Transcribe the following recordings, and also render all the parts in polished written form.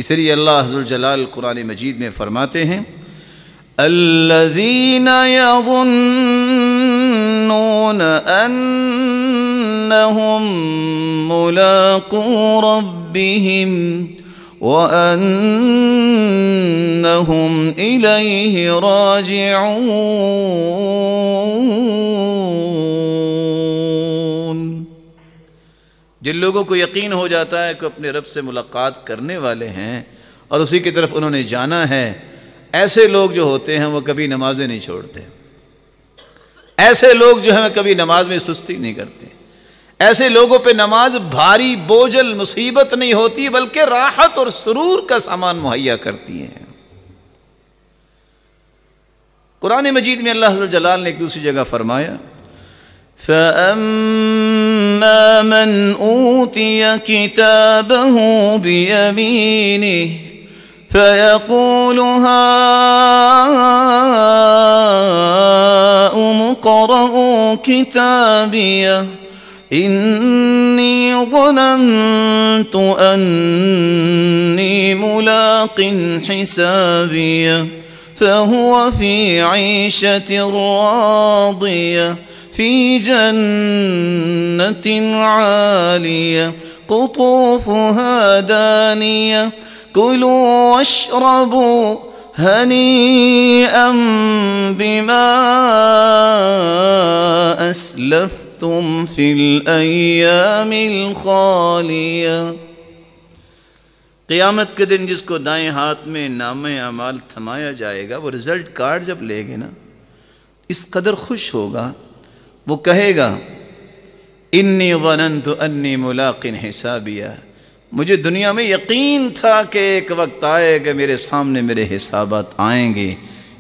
اس لیے اللہ ذو الجلال قرآن مجید میں فرماتے ہیں الذین یظنون انہم ملاقو ربہم وَأَنَّهُمْ إِلَيْهِ رَاجِعُونَ۔ جن لوگوں کو یقین ہو جاتا ہے کہ اپنے رب سے ملاقات کرنے والے ہیں اور اسی کی طرف انہوں نے جانا ہے، ایسے لوگ جو ہوتے ہیں وہ کبھی نمازیں نہیں چھوڑتے، ایسے لوگ جو ہیں کبھی نماز میں سستی نہیں کرتے، ایسے لوگوں پہ نماز بھاری بوجھل مصیبت نہیں ہوتی بلکہ راحت اور سرور کا سامان مہیا کرتی ہے۔ قرآن مجید میں اللہ ذو الجلال نے ایک دوسری جگہ فرمایا فَأَمَّا مَنْ أُوتِيَ كِتَابَهُ بِيَمِينِهِ فَيَقُولُ هَاؤُمُ اقْرَءُوا كِتَابِيَهْ إِنِّي ظَنَنْتُ أَنِّي مُلَاقٍ حِسَابِيَهْ فَهُوَ فِي عِيشَةٍ رَاضِيَةٍ فِي جَنَّةٍ عَالِيَةٍ قُطُوفُهَا دَانِيَةٌ كُلُوا وَاشْرَبُوا هَنِيئًا بِمَا أَسْلَفْتُمْ فِي الْأَيَّامِ الْخَالِيَةِ۔ قیامت کے دن جس کو دائیں ہاتھ میں نامہ اعمال تھمایا جائے گا، وہ رزلٹ کارڈ جب لے گے نا، اس قدر خوش ہوگا، وہ کہے گا انی ظننت انی ملاق حسابیہ، مجھے دنیا میں یقین تھا کہ ایک وقت آئے گا میرے سامنے میرے حسابات آئیں گے۔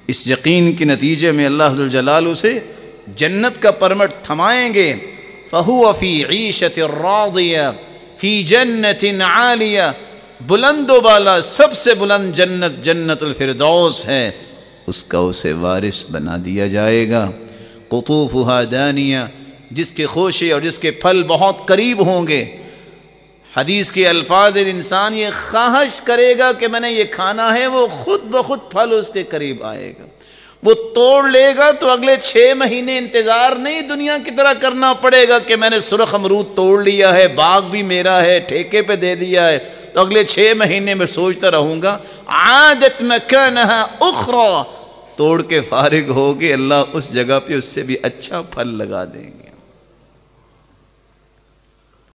اس یقین کے نتیجے میں اللہ ذو الجلال اسے جنت کا پرمٹ تھمائیں گے۔ فَهُوَ فِي عِيشَةٍ رَاضِيَةٍ فِي جَنَّةٍ عَالِيَةٍ، بلند و بالا سب سے بلند جنت جنت الفردوس ہے، اس کا اسے وارث بنا دیا جائے گا۔ قطوفها دانیہ، جس کے خوشے اور جس کے پھل بہت قریب ہوں گے۔ حدیث کے الفاظ انسان یہ خواہش کرے گا کہ میں نے یہ کھانا ہے، وہ خود بخود پھل اس کے قریب آئے گا، وہ توڑ لے گا تو اگلے 6 مہینے انتظار نہیں دنیا کی طرح کرنا پڑے گا کہ میں نے سرخ امرود توڑ لیا ہے، باغ بھی میرا ہے، ٹھیکے پہ دے دیا ہے، تو اگلے 6 مہینے میں سوچتا رہوں گا۔ عادت مکانہا اخری، توڑ کے فارغ ہوگی، اللہ اس جگہ پہ اس سے بھی اچھا پھل لگا دیں گے۔